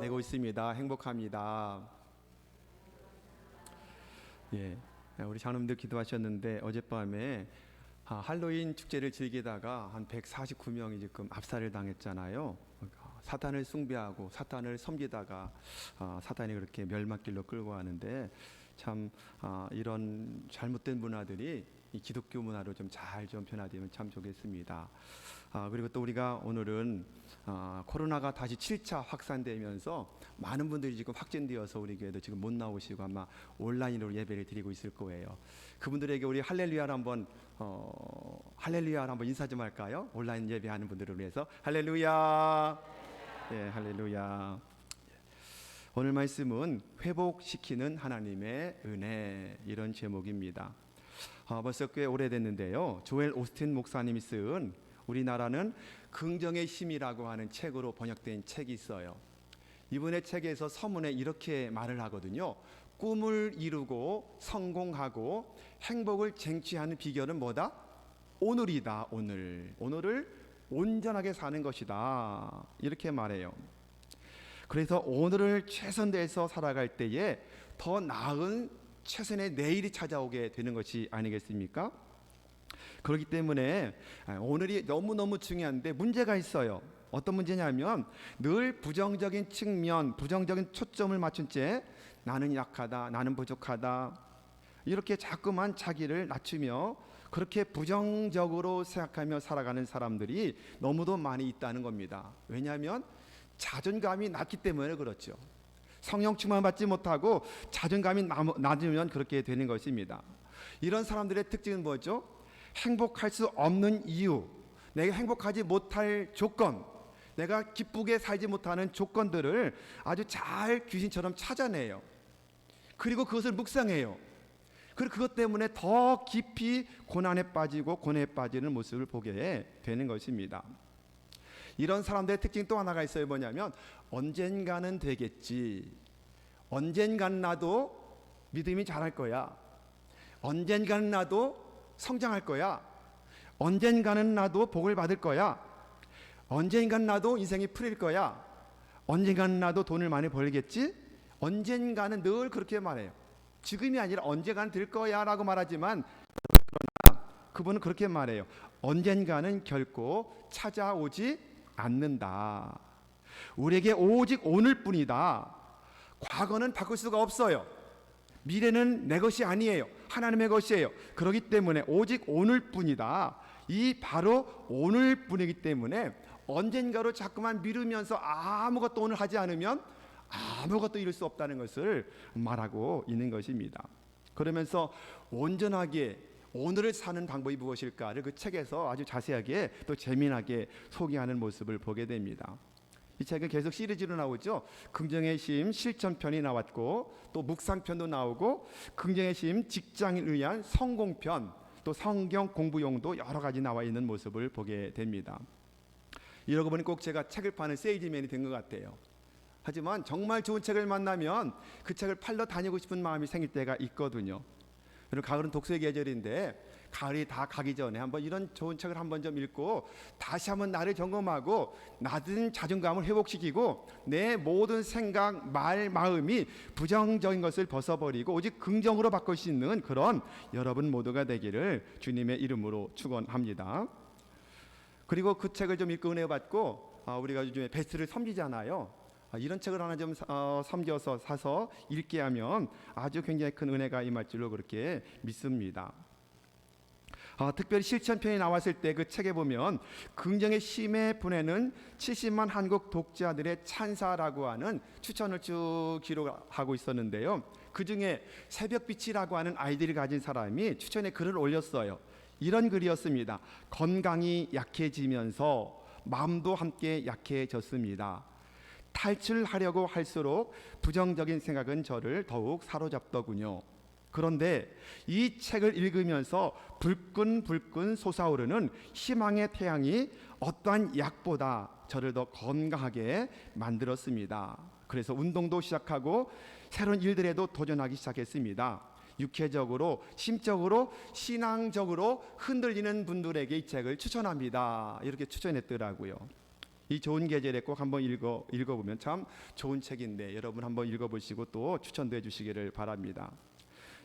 잘 되고 있습니다. 행복합니다. 예, 우리 장로님들 기도하셨는데 어젯밤에 할로윈 축제를 즐기다가 한 149명이 지금 압살을 당했잖아요. 사탄을 숭배하고 사탄을 섬기다가 사탄이 그렇게 멸망길로 끌고 가는데 참 이런 잘못된 문화들이 이 기독교 문화로 좀 잘 변화되면 참 좋겠습니다. 그리고 또 우리가 오늘은 코로나가 다시 7차 확산되면서 많은 분들이 지금 확진되어서 우리 교회도 지금 못 나오시고 아마 온라인으로 예배를 드리고 있을 거예요. 그분들에게 우리 할렐루야를 한번 인사 좀 할까요? 온라인 예배하는 분들을 위해서 할렐루야. 예, 할렐루야. 오늘 말씀은 회복시키는 하나님의 은혜, 이런 제목입니다. 벌써 꽤 오래됐는데요. 조엘 오스틴 목사님이 쓴 우리나라는 긍정의 힘이라고 하는 책으로 번역된 책이 있어요. 이분의 책에서 서문에 이렇게 말을 하거든요. 꿈을 이루고 성공하고 행복을 쟁취하는 비결은 뭐다? 오늘이다. 오늘을 온전하게 사는 것이다. 이렇게 말해요. 그래서 오늘을 최선 다해서 살아갈 때에 더 나은 최선의 내일이 찾아오게 되는 것이 아니겠습니까? 그렇기 때문에 오늘이 너무너무 중요한데 문제가 있어요. 어떤 문제냐면 늘 부정적인 측면, 부정적인 초점을 맞춘 채 나는 약하다, 나는 부족하다, 이렇게 자꾸만 자기를 낮추며 그렇게 부정적으로 생각하며 살아가는 사람들이 너무도 많이 있다는 겁니다. 왜냐하면 자존감이 낮기 때문에 그렇죠. 성령 충만 받지 못하고 자존감이 낮으면 그렇게 되는 것입니다. 이런 사람들의 특징은 뭐죠? 행복할 수 없는 이유, 내가 행복하지 못할 조건, 내가 기쁘게 살지 못하는 조건들을 아주 잘 귀신처럼 찾아내요. 그리고 그것을 묵상해요. 그리고 그것 때문에 더 깊이 고난에 빠지고 고뇌에 빠지는 모습을 보게 되는 것입니다. 이런 사람들의 특징 또 하나가 있어요. 뭐냐면 언젠가는 되겠지, 언젠가는 나도 믿음이 자랄 거야, 언젠가는 나도 성장할 거야, 언젠가는 나도 복을 받을 거야, 언젠가는 나도 인생이 풀릴 거야, 언젠가는 나도 돈을 많이 벌겠지. 언젠가는 늘 그렇게 말해요. 지금이 아니라 언젠가는 될 거야 라고 말하지만 그분은 그렇게 말해요. 언젠가는 결코 찾아오지 않는다. 우리에게 오직 오늘뿐이다. 과거는 바꿀 수가 없어요. 미래는 내 것이 아니에요. 하나님의 것이에요. 그렇기 때문에 오직 오늘뿐이다. 이 바로 오늘뿐이기 때문에 언젠가로 자꾸만 미루면서 아무것도 오늘 하지 않으면 아무것도 이룰 수 없다는 것을 말하고 있는 것입니다. 그러면서 온전하게 오늘을 사는 방법이 무엇일까를 그 책에서 아주 자세하게 또 재미나게 소개하는 모습을 보게 됩니다. 이 책은 계속 시리즈로 나오죠. 긍정의 심 실천편이 나왔고 또 묵상편도 나오고 긍정의 심 직장인을 위한 성공편, 또 성경 공부용도 여러 가지 나와 있는 모습을 보게 됩니다. 이러고 보니 꼭 제가 책을 파는 세일즈맨이 된 것 같아요. 하지만 정말 좋은 책을 만나면 그 책을 팔러 다니고 싶은 마음이 생길 때가 있거든요. 그리고 가을은 독서의 계절인데 가을이 다 가기 전에 한번 이런 좋은 책을 한번 좀 읽고 다시 한번 나를 점검하고 낮은 자존감을 회복시키고 내 모든 생각, 말, 마음이 부정적인 것을 벗어버리고 오직 긍정으로 바꿀 수 있는 그런 여러분 모두가 되기를 주님의 이름으로 축원합니다. 그리고 그 책을 좀 읽고 은혜 받고 우리가 요즘에 베스트를 섬기잖아요. 이런 책을 하나 좀 섬겨서 사서 읽게 하면 아주 굉장히 큰 은혜가 임할 줄로 그렇게 믿습니다. 특별히 실천편이 나왔을 때 그 책에 보면 긍정의 심의 분에는 70만 한국 독자들의 찬사라고 하는 추천을 쭉 기록하고 있었는데요. 그 중에 새벽빛이라고 하는 아이디를 가진 사람이 추천에 글을 올렸어요. 이런 글이었습니다. 건강이 약해지면서 마음도 함께 약해졌습니다. 탈출하려고 할수록 부정적인 생각은 저를 더욱 사로잡더군요. 그런데 이 책을 읽으면서 불끈불끈 솟아오르는 희망의 태양이 어떠한 약보다 저를 더 건강하게 만들었습니다. 그래서 운동도 시작하고 새로운 일들에도 도전하기 시작했습니다. 육체적으로, 심적으로, 신앙적으로 흔들리는 분들에게 이 책을 추천합니다. 이렇게 추천했더라고요. 이 좋은 계절에 꼭 한번 읽어보면 참 좋은 책인데 여러분 한번 읽어보시고 또 추천도 해주시기를 바랍니다.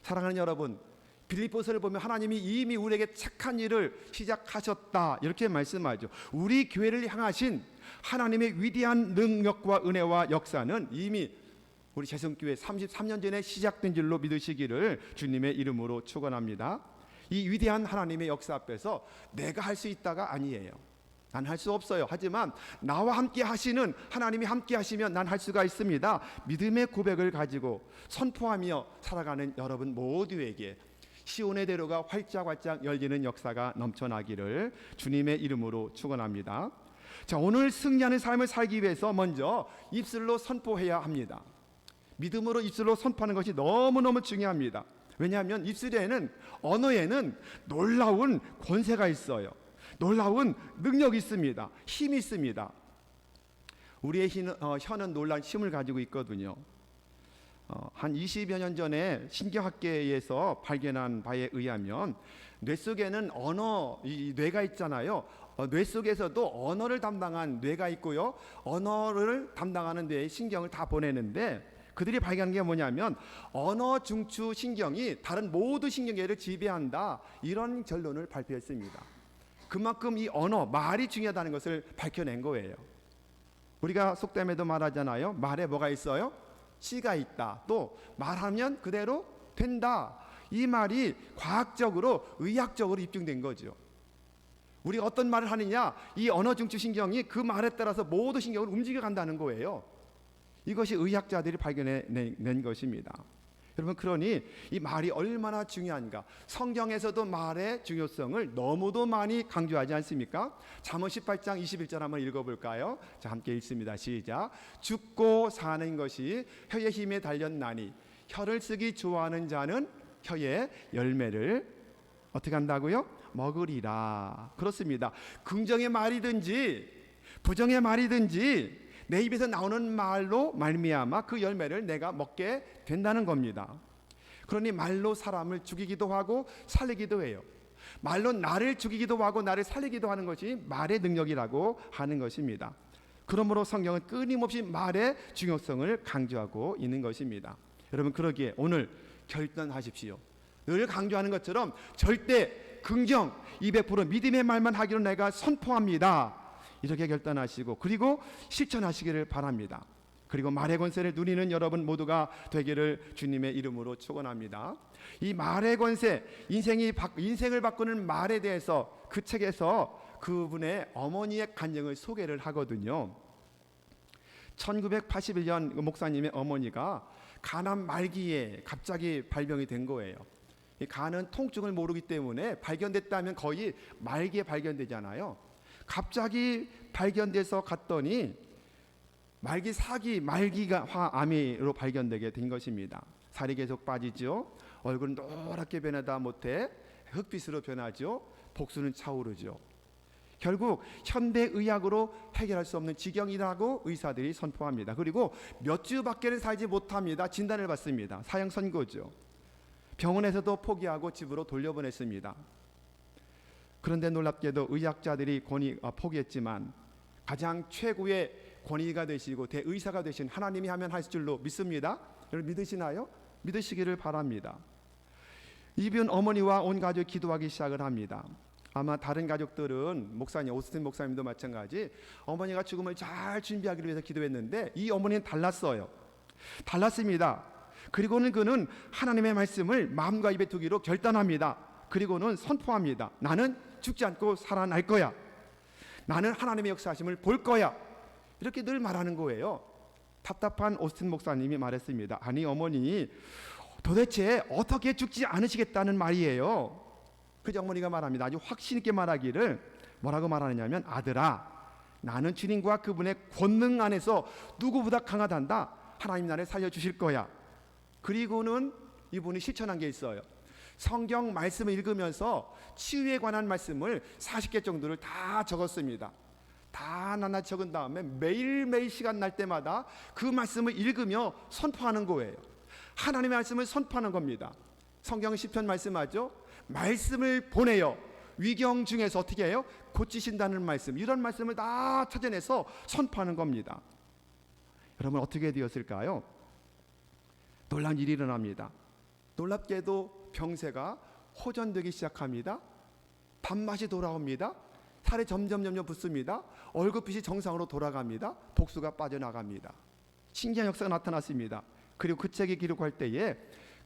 사랑하는 여러분, 빌립보서를 보면 하나님이 이미 우리에게 착한 일을 시작하셨다 이렇게 말씀하죠. 우리 교회를 향하신 하나님의 위대한 능력과 은혜와 역사는 이미 우리 재성교회 33년 전에 시작된 줄로 믿으시기를 주님의 이름으로 축원합니다. 이 위대한 하나님의 역사 앞에서 내가 할 수 있다가 아니에요. 난 할 수 없어요. 하지만 나와 함께 하시는 하나님이 함께 하시면 난 할 수가 있습니다. 믿음의 고백을 가지고 선포하며 살아가는 여러분 모두에게 시온의 대로가 활짝활짝 열리는 역사가 넘쳐나기를 주님의 이름으로 축원합니다. 자, 오늘 승리하는 삶을 살기 위해서 먼저 입술로 선포해야 합니다. 믿음으로 입술로 선포하는 것이 너무너무 중요합니다. 왜냐하면 입술에는, 언어에는 놀라운 권세가 있어요. 놀라운 능력이 있습니다. 힘이 있습니다. 우리의 혀는 놀라운 힘을 가지고 있거든요. 한 20여 년 전에 신경학계에서 발견한 바에 의하면 뇌 속에는 이 뇌가 있잖아요. 뇌 속에서도 언어를 담당한 뇌가 있고요. 언어를 담당하는 뇌에 신경을 다 보내는데 그들이 발견한 게 뭐냐면 언어 중추 신경이 다른 모든 신경계를 지배한다. 이런 결론을 발표했습니다. 그만큼 이 언어, 말이 중요하다는 것을 밝혀낸 거예요. 우리가 속담에도 말하잖아요. 말에 뭐가 있어요? 씨가 있다. 또 말하면 그대로 된다. 이 말이 과학적으로, 의학적으로 입증된 거죠. 우리가 어떤 말을 하느냐, 이 언어 중추 신경이 그 말에 따라서 모든 신경을 움직여 간다는 거예요. 이것이 의학자들이 발견해낸 것입니다. 여러분, 그러니 이 말이 얼마나 중요한가. 성경에서도 말의 중요성을 너무도 많이 강조하지 않습니까? 잠언 18장 21절 한번 읽어볼까요? 자, 함께 읽습니다. 시작. 죽고 사는 것이 혀의 힘에 달렸나니 혀를 쓰기 좋아하는 자는 혀의 열매를 어떻게 한다고요? 먹으리라. 그렇습니다. 긍정의 말이든지 부정의 말이든지 내 입에서 나오는 말로 말미암아 그 열매를 내가 먹게 된다는 겁니다. 그러니 말로 사람을 죽이기도 하고 살리기도 해요. 말로 나를 죽이기도 하고 나를 살리기도 하는 것이 말의 능력이라고 하는 것입니다. 그러므로 성경은 끊임없이 말의 중요성을 강조하고 있는 것입니다. 여러분, 그러기에 오늘 결단하십시오. 늘 강조하는 것처럼 절대 긍정 200% 믿음의 말만 하기로 내가 선포합니다. 이렇게 결단하시고 그리고 실천하시기를 바랍니다. 그리고 말의 권세를 누리는 여러분 모두가 되기를 주님의 이름으로 축원합니다. 이 말의 권세, 인생을 바꾸는 말에 대해서 그 책에서 그분의 어머니의 간증을 소개를 하거든요. 1981년 목사님의 어머니가 간암 말기에 갑자기 발병이 된 거예요. 이 간은 통증을 모르기 때문에 발견됐다면 거의 말기에 발견되잖아요. 갑자기 발견돼서 갔더니 말기 4기 말기가 암으로 발견되게 된 것입니다. 살이 계속 빠지죠. 얼굴은 노랗게 변하다 못해 흑빛으로 변하죠. 복수는 차오르죠. 결국 현대의학으로 해결할 수 없는 지경이라고 의사들이 선포합니다. 그리고 몇 주밖에는 살지 못합니다. 진단을 받습니다. 사형 선고죠. 병원에서도 포기하고 집으로 돌려보냈습니다. 그런데 놀랍게도 의학자들이 포기했지만 가장 최고의 권위가 되시고 대의사가 되신 하나님이 하면 할 줄로 믿습니다. 여러분 믿으시나요? 믿으시기를 바랍니다. 이분 어머니와 온 가족이 기도하기 시작을 합니다. 아마 다른 가족들은 오스틴 목사님도 마찬가지 어머니가 죽음을 잘 준비하기 위해서 기도했는데 이 어머니는 달랐습니다. 그리고는 그는 하나님의 말씀을 마음과 입에 두기로 결단합니다. 그리고는 선포합니다. 나는 죽지 않고 살아날 거야. 나는 하나님의 역사하심을 볼 거야. 이렇게 늘 말하는 거예요. 답답한 오스틴 목사님이 말했습니다. 아니 어머니 도대체 어떻게 죽지 않으시겠다는 말이에요. 그래서 어머니가 말합니다. 아주 확신 있게 말하기를 뭐라고 말하느냐면 아들아 나는 주님과 그분의 권능 안에서 누구보다 강하단다. 하나님 나를 살려주실 거야. 그리고는 이분이 실천한 게 있어요. 성경 말씀을 읽으면서 치유에 관한 말씀을 40개 정도를 다 적었습니다. 다 낱낱이 적은 다음에 매일매일 시간 날 때마다 그 말씀을 읽으며 선포하는 거예요. 하나님의 말씀을 선포하는 겁니다. 성경 시편 말씀하죠. 말씀을 보내어 위경 중에서 어떻게 해요? 고치신다는 말씀, 이런 말씀을 다 찾아내서 선포하는 겁니다. 여러분 어떻게 되었을까요? 놀라운 일이 일어납니다. 놀랍게도 병세가 호전되기 시작합니다. 밥맛이 돌아옵니다. 살이 점점 붙습니다. 얼굴빛이 정상으로 돌아갑니다. 독소가 빠져나갑니다. 신기한 역사가 나타났습니다. 그리고 그 책에 기록할 때에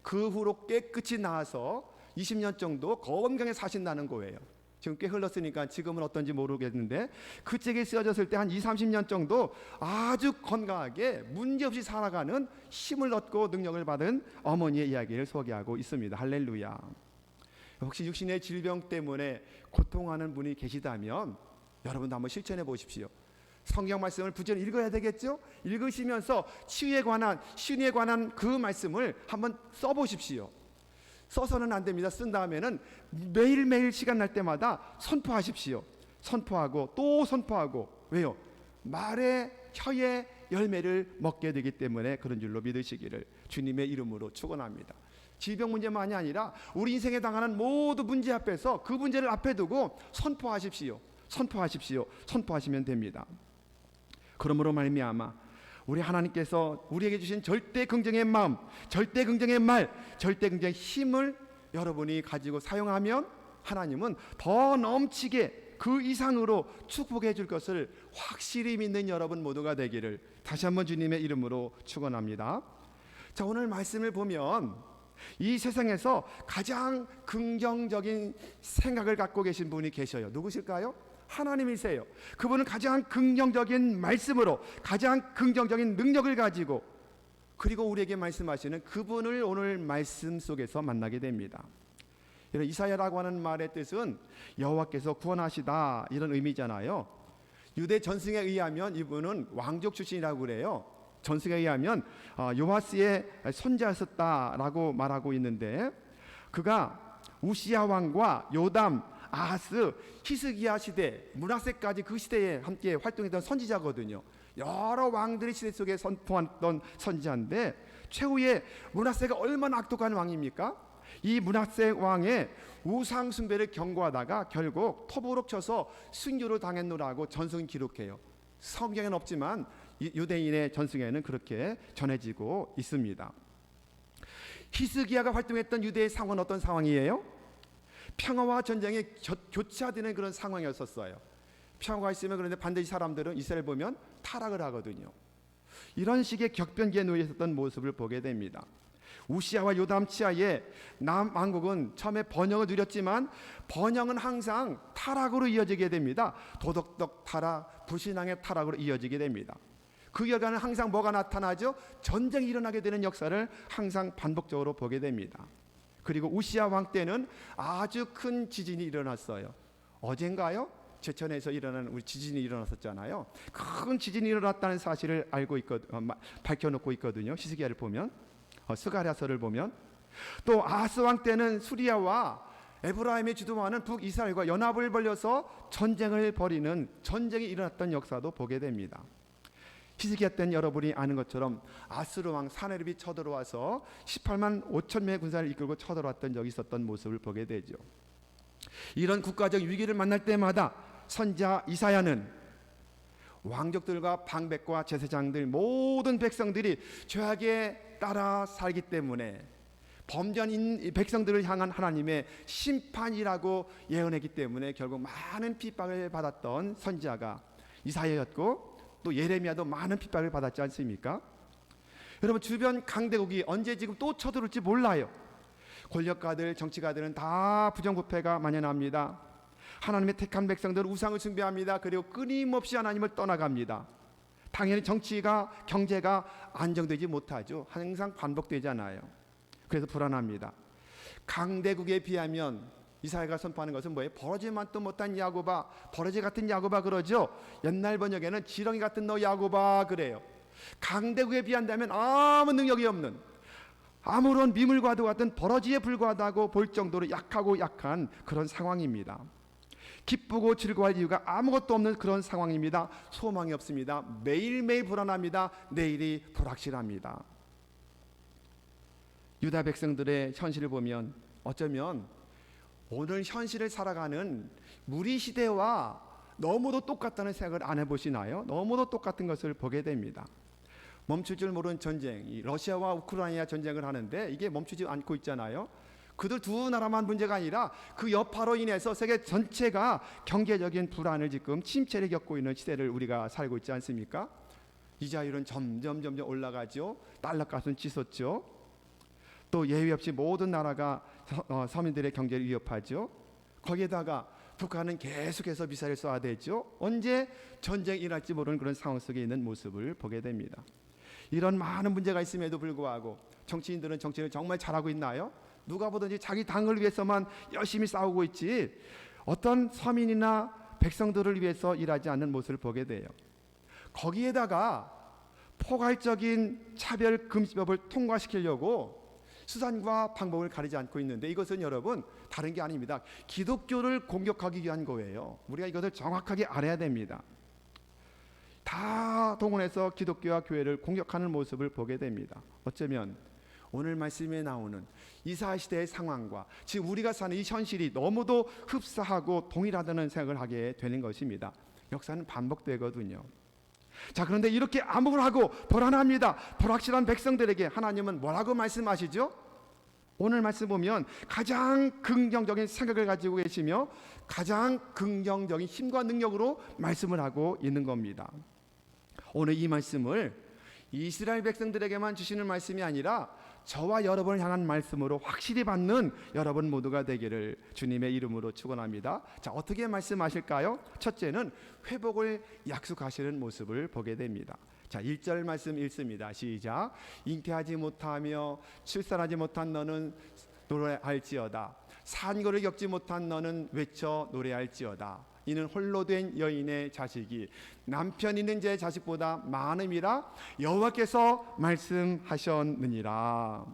그 후로 깨끗이 나아서 20년 정도 건강하게 사신다는 거예요. 지금 꽤 흘렀으니까 지금은 어떤지 모르겠는데 그 책에 쓰여졌을 때 한 20-30년 정도 아주 건강하게 문제없이 살아가는 힘을 얻고 능력을 받은 어머니의 이야기를 소개하고 있습니다. 할렐루야. 혹시 육신의 질병 때문에 고통하는 분이 계시다면 여러분도 한번 실천해 보십시오. 성경 말씀을 부지런히 읽어야 되겠죠? 읽으시면서 치유에 관한, 신유에 관한 그 말씀을 한번 써보십시오. 써서는 안 됩니다. 쓴 다음에는 매일매일 시간 날 때마다 선포하십시오. 선포하고 또 선포하고. 왜요? 말의 혀의 열매를 먹게 되기 때문에 그런 줄로 믿으시기를 주님의 이름으로 축원합니다. 질병 문제만이 아니라 우리 인생에 당하는 모든 문제 앞에서 그 문제를 앞에 두고 선포하십시오. 선포하십시오. 선포하시면 됩니다. 그러므로 말미암아 우리 하나님께서 우리에게 주신 절대 긍정의 마음, 절대 긍정의 말, 절대 긍정의 힘을 여러분이 가지고 사용하면 하나님은 더 넘치게 그 이상으로 축복해 줄 것을 확실히 믿는 여러분 모두가 되기를 다시 한번 주님의 이름으로 축원합니다. 자, 오늘 말씀을 보면 이 세상에서 가장 긍정적인 생각을 갖고 계신 분이 계셔요. 누구실까요? 하나님이세요. 그분은 가장 긍정적인 말씀으로 가장 긍정적인 능력을 가지고 그리고 우리에게 말씀하시는 그분을 오늘 말씀 속에서 만나게 됩니다. 이런 이사야라고 하는 말의 뜻은 여호와께서 구원하시다 이런 의미잖아요. 유대 전승에 의하면 이분은 왕족 출신이라고 그래요. 전승에 의하면 요아스의 손자였었다라고 말하고 있는데 그가 우시야 왕과 요담, 아하스, 히스기야 시대, 므낫세까지 그 시대에 함께 활동했던 선지자거든요. 여러 왕들의 시대 속에 선포했던 선지자인데 최후의 므낫세가 얼마나 악독한 왕입니까? 이 므낫세 왕의 우상 숭배를 경고하다가 결국 토부록 쳐서 순교를 당했노라고 전승이 기록해요. 성경에는 없지만 유대인의 전승에는 그렇게 전해지고 있습니다. 히스기야가 활동했던 유대의 상황은 어떤 상황이에요? 평화와 전쟁이 교차되는 그런 상황이었었어요. 평화가 있으면 그런데 반드시 사람들은 이스라엘 보면 타락을 하거든요. 이런 식의 격변기에 놓여 있었던 모습을 보게 됩니다. 우시야와 요담 치하에 남왕국은 처음에 번영을 누렸지만 번영은 항상 타락으로 이어지게 됩니다. 도덕적 타락, 불신앙의 타락으로 이어지게 됩니다. 그 결과는 항상 뭐가 나타나죠? 전쟁이 일어나게 되는 역사를 항상 반복적으로 보게 됩니다. 그리고 우시야 왕 때는 아주 큰 지진이 일어났어요. 어젠가요? 제천에서 일어난 우리 지진이 일어났었잖아요. 큰 지진이 일어났다는 사실을 밝혀놓고 있거든요. 히스기야를 보면, 스가랴서를 보면, 또 아하스 왕 때는 수리아와 에브라임의 주도하는 북이스라엘과 연합을 벌여서 전쟁을 벌이는 전쟁이 일어났던 역사도 보게 됩니다. 히스기야 때는 여러분이 아는 것처럼 아스루 왕 사네립이 쳐들어와서 18만 5천 명의 군사를 이끌고 쳐들어왔던 적이 있었던 모습을 보게 되죠. 이런 국가적 위기를 만날 때마다 선지자 이사야는 왕족들과 방백과 제사장들 모든 백성들이 죄악에 따라 살기 때문에 범죄한 백성들을 향한 하나님의 심판이라고 예언했기 때문에 결국 많은 핍박을 받았던 선지자가 이사야였고 또 예레미야도 많은 핍박을 받았지 않습니까? 여러분 주변 강대국이 언제 지금 또 쳐들어올지 몰라요. 권력가들, 정치가들은 다 부정부패가 만연합니다. 하나님의 택한 백성들은 우상을 숭배합니다. 그리고 끊임없이 하나님을 떠나갑니다. 당연히 정치가, 경제가 안정되지 못하죠. 항상 반복되잖아요. 그래서 불안합니다. 강대국에 비하면 이사야가 선포하는 것은 뭐예요? 버러지만도 못한 야곱아, 버러지 같은 야곱아 그러죠. 옛날 번역에는 지렁이 같은 너 야곱아 그래요. 강대국에 비한다면 아무 능력이 없는 아무런 미물과도 같은 버러지에 불과하다고 볼 정도로 약하고 약한 그런 상황입니다. 기쁘고 즐거워할 이유가 아무것도 없는 그런 상황입니다. 소망이 없습니다. 매일매일 불안합니다. 내일이 불확실합니다. 유다 백성들의 현실을 보면 어쩌면 오늘 현실을 살아가는 우리 시대와 너무도 똑같다는 생각을 안 해보시나요? 너무도 똑같은 것을 보게 됩니다. 멈출 줄 모르는 전쟁, 이 러시아와 우크라이나 전쟁을 하는데 이게 멈추지 않고 있잖아요. 그들 두 나라만 문제가 아니라 그 여파로 인해서 세계 전체가 경제적인 불안을 지금 침체를 겪고 있는 시대를 우리가 살고 있지 않습니까? 이자율은 점점 올라가죠. 달러 값은 치솟죠. 또 예외 없이 모든 나라가 서민들의 경제를 위협하죠. 거기에다가 북한은 계속해서 미사일을 쏘아야 되죠. 언제 전쟁이 일어날지 모르는 그런 상황 속에 있는 모습을 보게 됩니다. 이런 많은 문제가 있음에도 불구하고 정치인들은 정치를 정말 잘하고 있나요? 누가 보든지 자기 당을 위해서만 열심히 싸우고 있지 어떤 서민이나 백성들을 위해서 일하지 않는 모습을 보게 돼요. 거기에다가 포괄적인 차별금지법을 통과시키려고 수단과 방법을 가리지 않고 있는데 이것은 여러분 다른 게 아닙니다. 기독교를 공격하기 위한 거예요. 우리가 이것을 정확하게 알아야 됩니다. 다 동원해서 기독교와 교회를 공격하는 모습을 보게 됩니다. 어쩌면 오늘 말씀에 나오는 이사시대의 상황과 지금 우리가 사는 이 현실이 너무도 흡사하고 동일하다는 생각을 하게 되는 것입니다. 역사는 반복되거든요. 자, 그런데 이렇게 암울하고 불안합니다. 불확실한 백성들에게 하나님은 뭐라고 말씀하시죠? 오늘 말씀 보면 가장 긍정적인 생각을 가지고 계시며 가장 긍정적인 힘과 능력으로 말씀을 하고 있는 겁니다. 오늘 이 말씀을 이스라엘 백성들에게만 주시는 말씀이 아니라 저와 여러분을 향한 말씀으로 확실히 받는 여러분 모두가 되기를 주님의 이름으로 축원합니다. 자, 어떻게 말씀하실까요? 첫째는 회복을 약속하시는 모습을 보게 됩니다. 자, 1절 말씀 읽습니다. 시작. 잉태하지 못하며 출산하지 못한 너는 노래할지어다. 산고를 겪지 못한 너는 외쳐 노래할지어다. 이는 홀로 된 여인의 자식이 남편 있는 자의 자식보다 많음이라 여호와께서 말씀하셨느니라.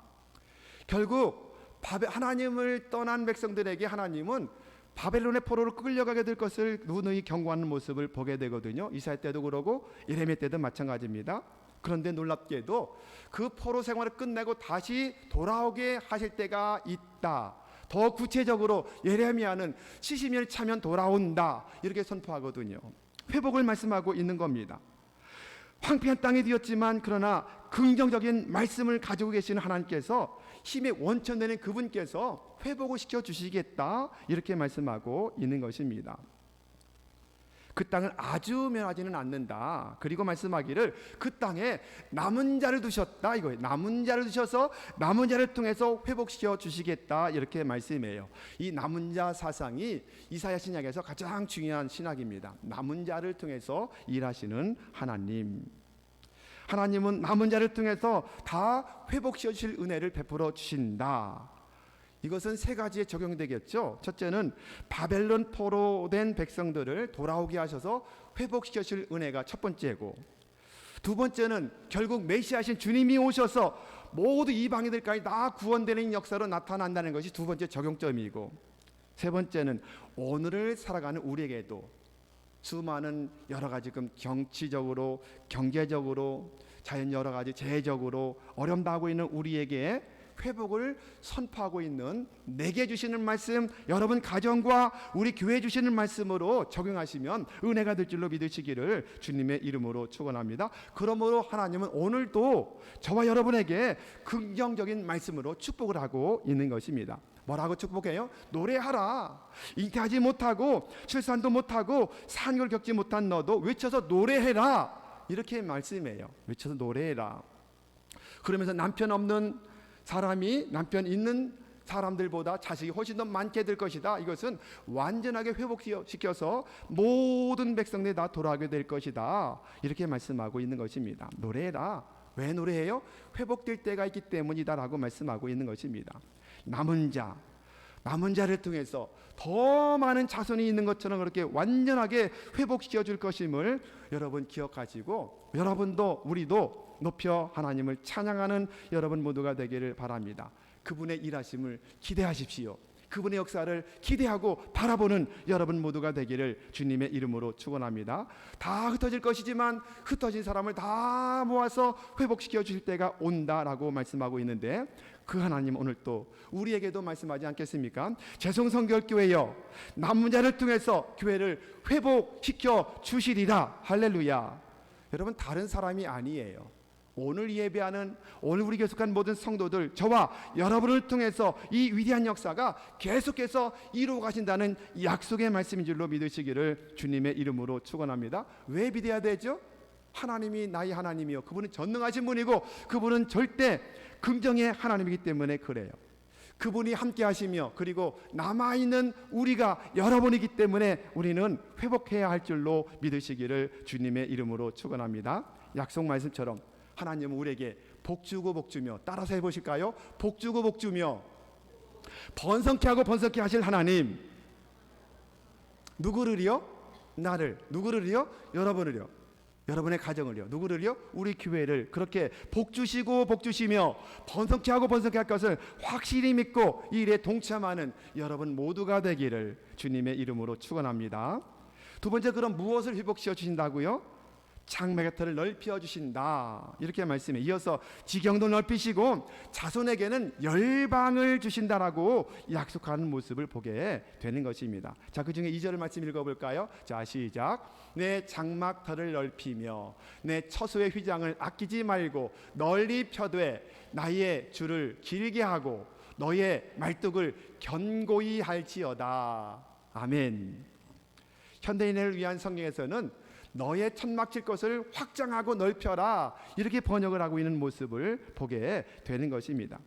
결국 하나님을 떠난 백성들에게 하나님은 바벨론의 포로로 끌려가게 될 것을 누누이 경고하는 모습을 보게 되거든요. 이사야 때도 그러고 예레미야 때도 마찬가지입니다. 그런데 놀랍게도 그 포로 생활을 끝내고 다시 돌아오게 하실 때가 있다. 더 구체적으로 예레미야는 70년이 차면 돌아온다 이렇게 선포하거든요. 회복을 말씀하고 있는 겁니다. 황폐한 땅이 되었지만 그러나 긍정적인 말씀을 가지고 계시는 하나님께서 힘의 원천되는 그분께서 회복을 시켜주시겠다 이렇게 말씀하고 있는 것입니다. 그 땅을 아주 멸하지는 않는다. 그리고 말씀하기를 그 땅에 남은 자를 두셨다 이거예요. 남은 자를 두셔서 남은 자를 통해서 회복시켜 주시겠다 이렇게 말씀해요. 이 남은 자 사상이 이사야 신약에서 가장 중요한 신학입니다. 남은 자를 통해서 일하시는 하나님. 하나님은 남은 자를 통해서 다 회복시켜 주실 은혜를 베풀어 주신다. 이것은 세 가지에 적용되겠죠. 첫째는 바벨론 포로된 백성들을 돌아오게 하셔서 회복시켜 주실 은혜가 첫 번째고, 두 번째는 결국 메시아신 주님이 오셔서 모두 이방인들까지 다 구원되는 역사로 나타난다는 것이 두 번째 적용점이고, 세 번째는 오늘을 살아가는 우리에게도 수많은 여러 가지 정치적으로 경제적으로 자연 여러 가지 재해적으로 어려움 당하고 있는 우리에게 회복을 선포하고 있는 내게 주시는 말씀, 여러분 가정과 우리 교회 주시는 말씀으로 적용하시면 은혜가 될 줄로 믿으시기를 주님의 이름으로 축원합니다. 그러므로 하나님은 오늘도 저와 여러분에게 긍정적인 말씀으로 축복을 하고 있는 것입니다. 뭐라고 축복해요? 노래하라. 잉태하지 못하고 출산도 못하고 산걸 겪지 못한 너도 외쳐서 노래해라. 이렇게 말씀해요. 외쳐서 노래해라. 그러면서 남편 없는 사람이 남편 있는 사람들보다 자식이 훨씬 더 많게 될 것이다. 이것은 완전하게 회복시켜서 모든 백성들이 다 돌아가게 될 것이다. 이렇게 말씀하고 있는 것입니다. 노래해라. 왜 노래해요? 회복될 때가 있기 때문이다라고 말씀하고 있는 것입니다. 남은 자를 통해서 더 많은 자손이 있는 것처럼 그렇게 완전하게 회복시켜 줄 것임을 여러분 기억하시고, 여러분도 우리도 높여 하나님을 찬양하는 여러분 모두가 되기를 바랍니다. 그분의 일하심을 기대하십시오. 그분의 역사를 기대하고 바라보는 여러분 모두가 되기를 주님의 이름으로 축원합니다. 다 흩어질 것이지만 흩어진 사람을 다 모아서 회복시켜 주실 때가 온다라고 말씀하고 있는데, 그 하나님 오늘 또 우리에게도 말씀하지 않겠습니까? 재성성결교회여 남은 자를 통해서 교회를 회복시켜 주시리라. 할렐루야. 여러분, 다른 사람이 아니에요. 오늘 예배하는, 오늘 우리 계속한 모든 성도들, 저와 여러분을 통해서 이 위대한 역사가 계속해서 이루어 가신다는 약속의 말씀인 줄로 믿으시기를 주님의 이름으로 축원합니다. 왜 믿어야 되죠? 하나님이 나의 하나님이요, 그분은 전능하신 분이고 그분은 절대 긍정의 하나님이기 때문에 그래요. 그분이 함께 하시며 그리고 남아있는 우리가 여러분이기 때문에 우리는 회복해야 할 줄로 믿으시기를 주님의 이름으로 축원합니다. 약속 말씀처럼 하나님은 우리에게 복주고 복주며, 따라서 해보실까요? 복주고 복주며 번성케 하고 번성케 하실 하나님. 누구를요? 나를. 누구를요? 여러분을요. 여러분의 가정을요. 누구를요? 우리 교회를 그렇게 복주시고 복주시며 번성케 하고 번성케 할 것을 확실히 믿고 이 일에 동참하는 여러분 모두가 되기를 주님의 이름으로 축원합니다. 두 번째, 그럼 무엇을 회복시켜 주신다고요? 장막의 터를 넓혀 주신다. 이렇게 말씀해. 이어서 지경도 넓히시고 자손에게는 열방을 주신다라고 약속하는 모습을 보게 되는 것입니다. 자, 그 중에 2절 말씀 읽어볼까요? 자, 시작. 내 장막 터를 넓히며 내 처소의 휘장을 아끼지 말고 널리 펴되 나의 줄을 길게 하고 너의 말뚝을 견고히 할지어다. 아멘. 현대인을 위한 성경에서는 너의 천막 칠 것을 확장하고 넓혀라, 이렇게 번역을 하고 있는 모습을 보게 되는 것입니다.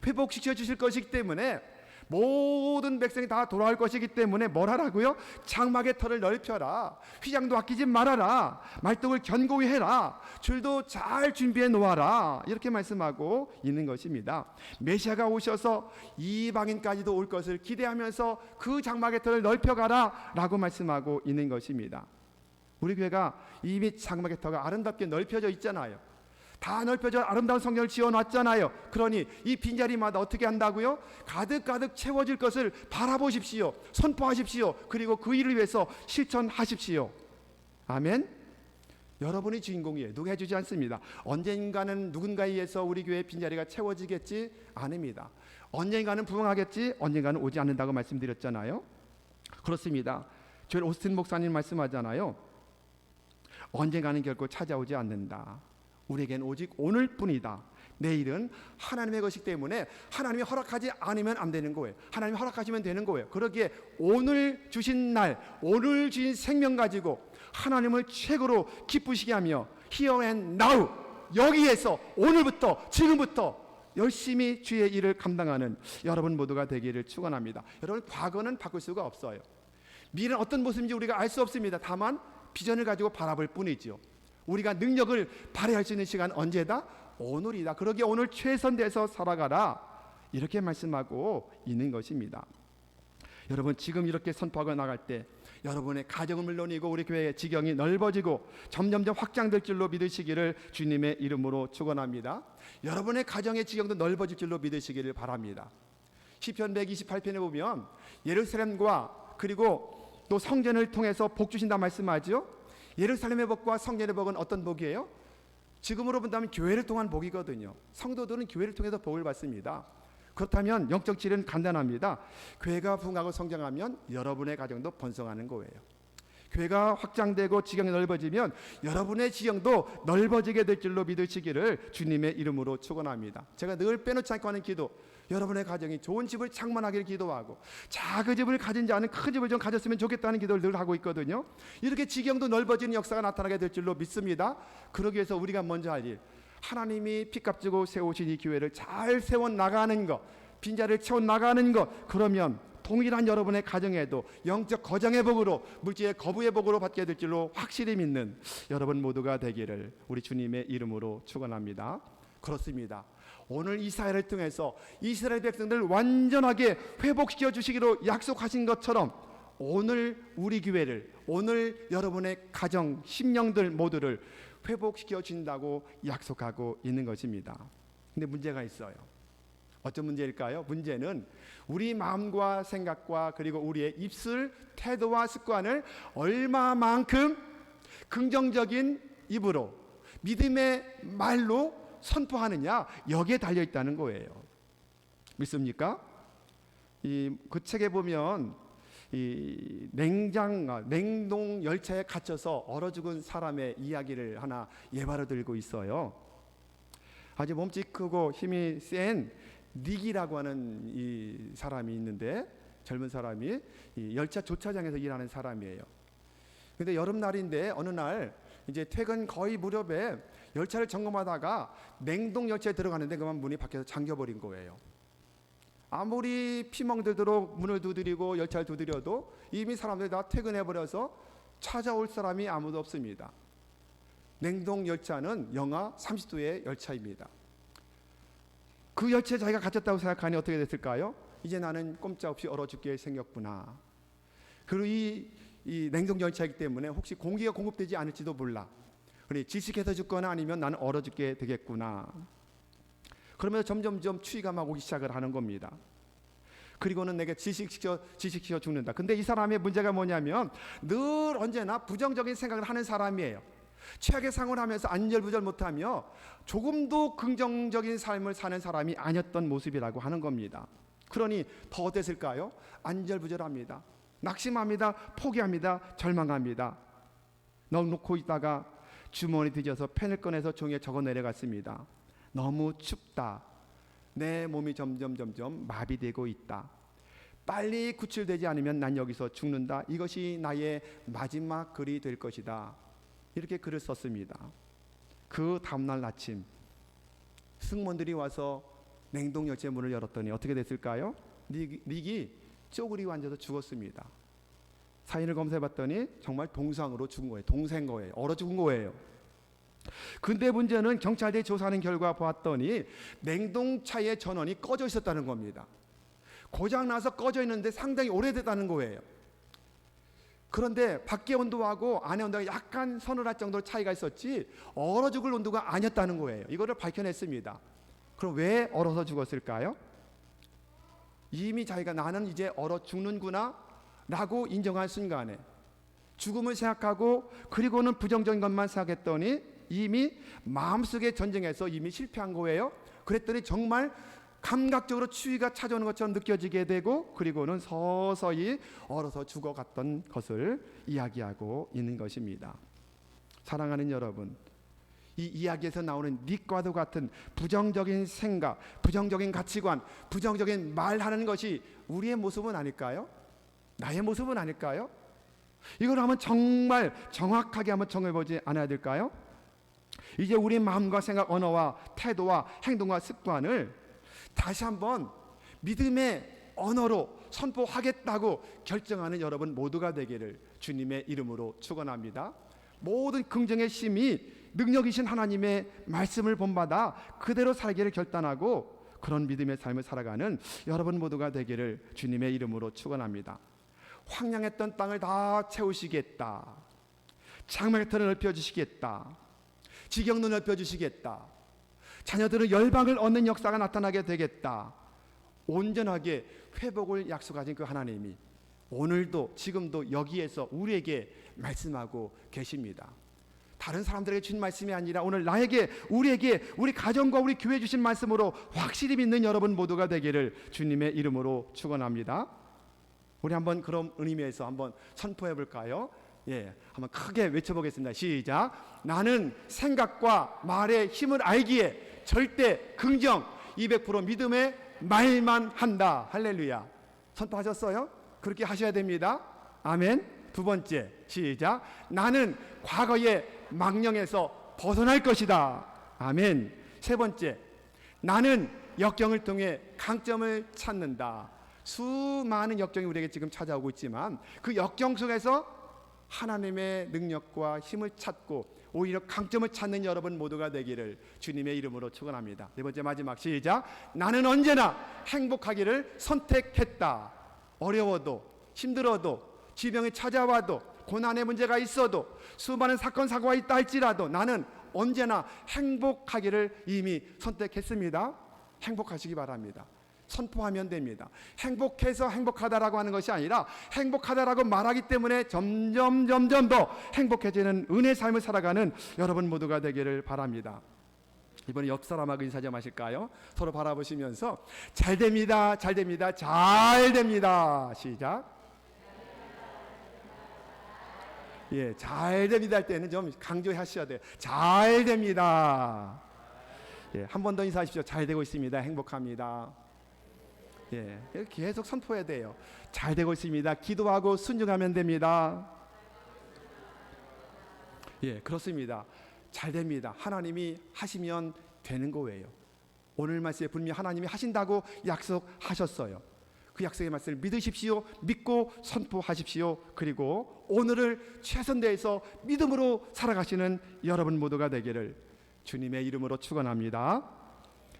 회복시켜 주실 것이기 때문에, 모든 백성이 다 돌아올 것이기 때문에 뭘 하라고요? 장막의 터를 넓혀라, 휘장도 아끼지 말아라, 말뚝을 견고히 해라, 줄도 잘 준비해 놓아라, 이렇게 말씀하고 있는 것입니다. 메시아가 오셔서 이방인까지도 올 것을 기대하면서 그 장막의 터를 넓혀가라 라고 말씀하고 있는 것입니다. 우리 교회가 이미 장막의 터가 아름답게 넓혀져 있잖아요. 다 넓혀져 아름다운 성전을 지어놨잖아요. 그러니 이 빈자리마다 어떻게 한다고요? 가득가득 채워질 것을 바라보십시오. 선포하십시오. 그리고 그 일을 위해서 실천하십시오. 아멘. 여러분이 주인공이에요. 누가 해주지 않습니다. 언젠가는 누군가에 의해서 우리 교회의 빈자리가 채워지겠지? 아닙니다. 언젠가는 부흥하겠지? 언젠가는 오지 않는다고 말씀드렸잖아요. 그렇습니다. 조엘 오스틴 목사님 말씀하잖아요. 언젠가는 결코 찾아오지 않는다. 우리에겐 오직 오늘뿐이다. 내일은 하나님의 것이기 때문에 하나님이 허락하지 않으면 안 되는 거예요. 하나님이 허락하시면 되는 거예요. 그러기에 오늘 주신 날, 오늘 주신 생명 가지고 하나님을 최고로 기쁘시게 하며 Here and now, 여기에서 오늘부터 지금부터 열심히 주의 일을 감당하는 여러분 모두가 되기를 축원합니다. 여러분, 과거는 바꿀 수가 없어요. 미래는 어떤 모습인지 우리가 알 수 없습니다. 다만 비전을 가지고 바라볼 뿐이죠. 우리가 능력을 발휘할 수 있는 시간 언제다? 오늘이다. 그러기에 오늘 최선 다해서 살아가라, 이렇게 말씀하고 있는 것입니다. 여러분, 지금 이렇게 선포하고 나갈 때 여러분의 가정은 물론이고 우리 교회의 지경이 넓어지고 점점점 확장될 줄로 믿으시기를 주님의 이름으로 축원합니다. 여러분의 가정의 지경도 넓어질 줄로 믿으시기를 바랍니다. 시편 128편에 보면 예루살렘과 그리고 또 성전을 통해서 복 주신다 말씀하죠. 예루살렘의 복과 성전의 복은 어떤 복이에요? 지금으로 본다면 교회를 통한 복이거든요. 성도들은 교회를 통해서 복을 받습니다. 그렇다면 영적 진리는 간단합니다. 교회가 부흥하고 성장하면 여러분의 가정도 번성하는 거예요. 교회가 확장되고 지경이 넓어지면 여러분의 지경도 넓어지게 될 줄로 믿으시기를 주님의 이름으로 축원합니다. 제가 늘 빼놓지 않고 하는 기도, 여러분의 가정이 좋은 집을 창만하기를 기도하고 작은 집을 가진 자는 큰 집을 좀 가졌으면 좋겠다는 기도를 늘 하고 있거든요. 이렇게 지경도 넓어지는 역사가 나타나게 될 줄로 믿습니다. 그러기 위해서 우리가 먼저 할 일, 하나님이 피값 주고 세우신 이 교회를 잘 세워나가는 것, 빈자리를 채워나가는 것, 그러면 동일한 여러분의 가정에도 영적 거정의 복으로, 물질의 거부의 복으로 받게 될 줄로 확실히 믿는 여러분 모두가 되기를 우리 주님의 이름으로 축원합니다. 그렇습니다. 오늘 이스라엘을 통해서 이스라엘 백성들을 완전하게 회복시켜 주시기로 약속하신 것처럼 오늘 우리 교회를, 오늘 여러분의 가정, 심령들 모두를 회복시켜 주신다고 약속하고 있는 것입니다. 근데 문제가 있어요. 어떤 문제일까요? 문제는 우리 마음과 생각과 그리고 우리의 입술, 태도와 습관을 얼마만큼 긍정적인 입으로, 믿음의 말로 선포하느냐, 여기에 달려 있다는 거예요. 믿습니까? 그 책에 보면 이 냉동 열차에 갇혀서 얼어 죽은 사람의 이야기를 하나 예화로 들고 있어요. 아주 몸집이 크고 힘이 센 닉이라고 하는 이 사람이 있는데, 젊은 사람이 이 열차 조차장에서 일하는 사람이에요. 근데 여름날인데 어느 날 이제 퇴근 거의 무렵에 열차를 점검하다가 냉동 열차에 들어가는데 그만 문이 밖에서 잠겨버린 거예요. 아무리 피멍들도록 문을 두드리고 열차를 두드려도 이미 사람들이 다 퇴근해버려서 찾아올 사람이 아무도 없습니다. 냉동 열차는 영하 30도의 열차입니다. 그 열차에 자기가 갇혔다고 생각하니 어떻게 됐을까요? 이제 나는 꼼짝없이 얼어 죽게 생겼구나. 그리고 이 냉동 열차이기 때문에 혹시 공기가 공급되지 않을지도 몰라. 그래, 질식해서 죽거나 아니면 나는 얼어 죽게 되겠구나. 그러면서 점점점 추위감하고 오기 시작을 하는 겁니다. 그리고는 내가 질식시켜 죽는다. 근데 이 사람의 문제가 뭐냐면 늘 언제나 부정적인 생각을 하는 사람이에요. 최악의 상을 하면서 안절부절 못하며 조금도 긍정적인 삶을 사는 사람이 아니었던 모습이라고 하는 겁니다. 그러니 더 어땠을까요? 안절부절합니다. 낙심합니다. 포기합니다. 절망합니다. 놓고 있다가 주머니 뒤져서 펜을 꺼내서 종이에 적어 내려갔습니다. 너무 춥다. 내 몸이 점점 마비되고 있다. 빨리 구출되지 않으면 난 여기서 죽는다. 이것이 나의 마지막 글이 될 것이다. 이렇게 글을 썼습니다. 그 다음날 아침 승무원들이 와서 냉동열차 문을 열었더니 어떻게 됐을까요? 닉이 쪼그리고 앉아서 죽었습니다. 사인을 검사해봤더니 정말 동상으로 죽은 거예요. 동생 거예요. 얼어 죽은 거예요. 근데 문제는 경찰들이 조사하는 결과 보았더니 냉동차의 전원이 꺼져 있었다는 겁니다. 고장나서 꺼져 있는데 상당히 오래됐다는 거예요. 그런데 밖의 온도하고 안의 온도가 약간 서늘할 정도로 차이가 있었지 얼어 죽을 온도가 아니었다는 거예요. 이거를 밝혀냈습니다. 그럼 왜 얼어서 죽었을까요? 이미 자기가 나는 이제 얼어 죽는구나 라고 인정한 순간에 죽음을 생각하고 그리고는 부정적인 것만 생각했더니 이미 마음속의 전쟁에서 이미 실패한 거예요. 그랬더니 정말 감각적으로 추위가 찾아오는 것처럼 느껴지게 되고 그리고는 서서히 얼어서 죽어갔던 것을 이야기하고 있는 것입니다. 사랑하는 여러분, 이 이야기에서 나오는 닉과도 같은 부정적인 생각, 부정적인 가치관, 부정적인 말하는 것이 우리의 모습은 아닐까요? 나의 모습은 아닐까요? 이걸 한번 정말 정확하게 한번 정해보지 않아야 될까요? 이제 우리 마음과 생각, 언어와 태도와 행동과 습관을 다시 한번 믿음의 언어로 선포하겠다고 결정하는 여러분 모두가 되기를 주님의 이름으로 축원합니다. 모든 긍정의 심이 능력이신 하나님의 말씀을 본받아 그대로 살기를 결단하고 그런 믿음의 삶을 살아가는 여러분 모두가 되기를 주님의 이름으로 축원합니다. 황량했던 땅을 다 채우시겠다. 장막의 털을 넓혀주시겠다. 지경도 넓혀주시겠다. 자녀들은 열방을 얻는 역사가 나타나게 되겠다. 온전하게 회복을 약속하신 그 하나님이 오늘도 지금도 여기에서 우리에게 말씀하고 계십니다. 다른 사람들에게 주신 말씀이 아니라 오늘 나에게, 우리에게, 우리 가정과 우리 교회에 주신 말씀으로 확실히 믿는 여러분 모두가 되기를 주님의 이름으로 축원합니다. 우리 한번 그런 의미에서 한번 선포해 볼까요? 예, 한번 크게 외쳐보겠습니다. 시작. 나는 생각과 말의 힘을 알기에 절대 긍정 200% 믿음의 말만 한다. 할렐루야. 선포하셨어요? 그렇게 하셔야 됩니다. 아멘. 두 번째, 시작. 나는 과거의 망령에서 벗어날 것이다. 아멘. 세 번째, 나는 역경을 통해 강점을 찾는다. 수많은 역경이 우리에게 지금 찾아오고 있지만 그 역경 속에서 하나님의 능력과 힘을 찾고 오히려 강점을 찾는 여러분 모두가 되기를 주님의 이름으로 축원합니다. 네 번째, 마지막, 시작. 나는 언제나 행복하기를 선택했다. 어려워도 힘들어도 질병이 찾아와도 고난의 문제가 있어도 수많은 사건 사고가 있다 할지라도 나는 언제나 행복하기를 이미 선택했습니다. 행복하시기 바랍니다. 선포하면 됩니다. 행복해서 행복하다라고 하는 것이 아니라 행복하다라고 말하기 때문에 점점 더 행복해지는 은혜의 삶을 살아가는 여러분 모두가 되기를 바랍니다. 이번에 옆 사람하고 인사 좀 하실까요? 서로 바라보시면서 잘 됩니다, 잘 됩니다, 잘 됩니다. 시작. 예, 잘 됩니다 할 때는 좀 강조하셔야 돼요. 잘 됩니다. 예, 한 번 더 인사하십시오. 잘 되고 있습니다. 행복합니다. 예, 계속 선포해야 돼요. 잘 되고 있습니다. 기도하고 순종하면 됩니다. 예, 그렇습니다. 잘 됩니다. 하나님이 하시면 되는 거예요. 오늘 말씀에 분명히 하나님이 하신다고 약속하셨어요. 그 약속의 말씀을 믿으십시오. 믿고 선포하십시오. 그리고 오늘을 최선 다해서 믿음으로 살아가시는 여러분 모두가 되기를 주님의 이름으로 축원합니다.